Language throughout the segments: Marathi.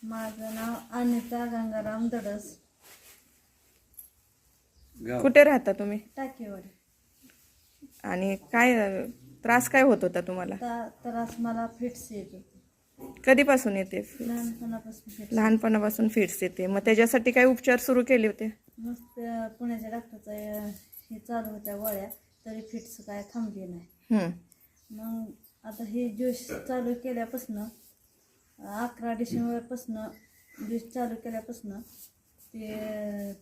माझं नाव अनिता गंगाराम दडस, कुठे राहता तुम्ही टाकेवाडी. आणि काय त्रास काय होत होता तुम्हाला? त्रास मला फिट्स येत होते. कधीपासून येते? लहानपणापासून फिट्स. लहानपणापासून फिट्स येते. मग त्याच्यासाठी काय उपचार सुरू केले होते? मस्त पुण्याच्या डॉक्टरचा हे चालू होत्या गोळ्या, तरी फिट्स काय थांबली नाही. मग आता हे ज्यूस चालू केल्यापासून 11 डिसेंबरपासून ज्यूस चालू केल्यापासून ते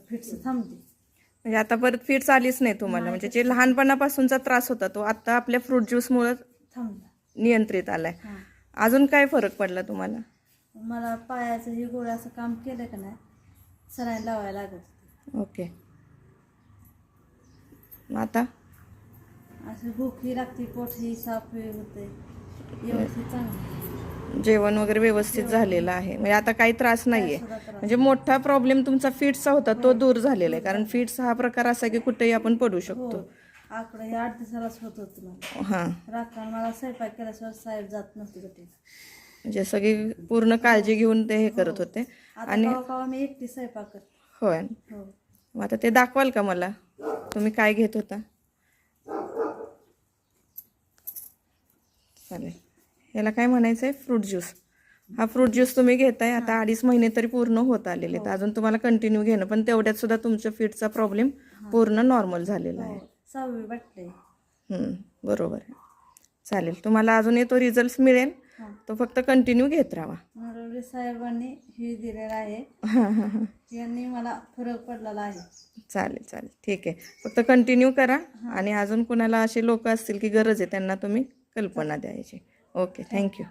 फिट्स थांबली. म्हणजे आता परत फिट्स आलीच नाही तुम्हाला? म्हणजे जे लहानपणापासूनचा त्रास होता तो आता आपल्या फ्रूट ज्यूसमुळे थांबला, नियंत्रित आलाय. अजून काय फरक पडला तुम्हाला? मला पायाचं हे गोळ्या असं काम केलं का नाही, सलाईन लावायला लागत होती. ओके. आता असं भूकही लागते, पोटही साफ होते, व्यवस्थित चांगलं. जेवण वगैरे व्यवस्थित झालेलं आहे, म्हणजे आता काही त्रास नाहीये. म्हणजे मोठा प्रॉब्लेम तुमचा फिट्सचा होता तो दूर झालेला आहे. कारण फिट्स हा प्रकार असा की कुठेही आपण पडू शकतो. आकडे हे 8 दिवसालाच होत होतं मला. हां, राखण मला स्वयंपाक केल्याशिवाय साहेब जात नसते गटीला. म्हणजे सगळी पूर्ण काळजी घेऊन ते हे करत होते. आणि कवा मी एकटी स्वयंपाक करते. होय. मग आता ते दाखवाल का मला, तुम्ही काय घेत होता? चालेल. याला काय म्हणायचं आहे? Fruit juice. हा फ्रूट ज्यूस तुम्ही घेताय आता 2.5 महिने तरी पूर्ण होत आलेले आहेत. अजून तुम्हाला कंटिन्यू घेणं, पण तेवढ्यात सुद्धा तुमच्या फिटचा प्रॉब्लेम पूर्ण नॉर्मल झालेला आहे. 6वी वाटते. बरोबर आहे. चालेल. तुम्हाला अजून तो रिझल्ट मिळेल, तो फक्त कंटिन्यू घेत राहा. नरवडे साहेबांनी हे दिलेलं आहे, यांनी मला फरक पडलेला आहे. चालेल चालेल, ठीक आहे. फक्त कंटिन्यू करा. आणि अजून कुणाला असे लोक असतील की गरज आहे त्यांना तुम्ही कल्पना द्यायची. Okay, thank you.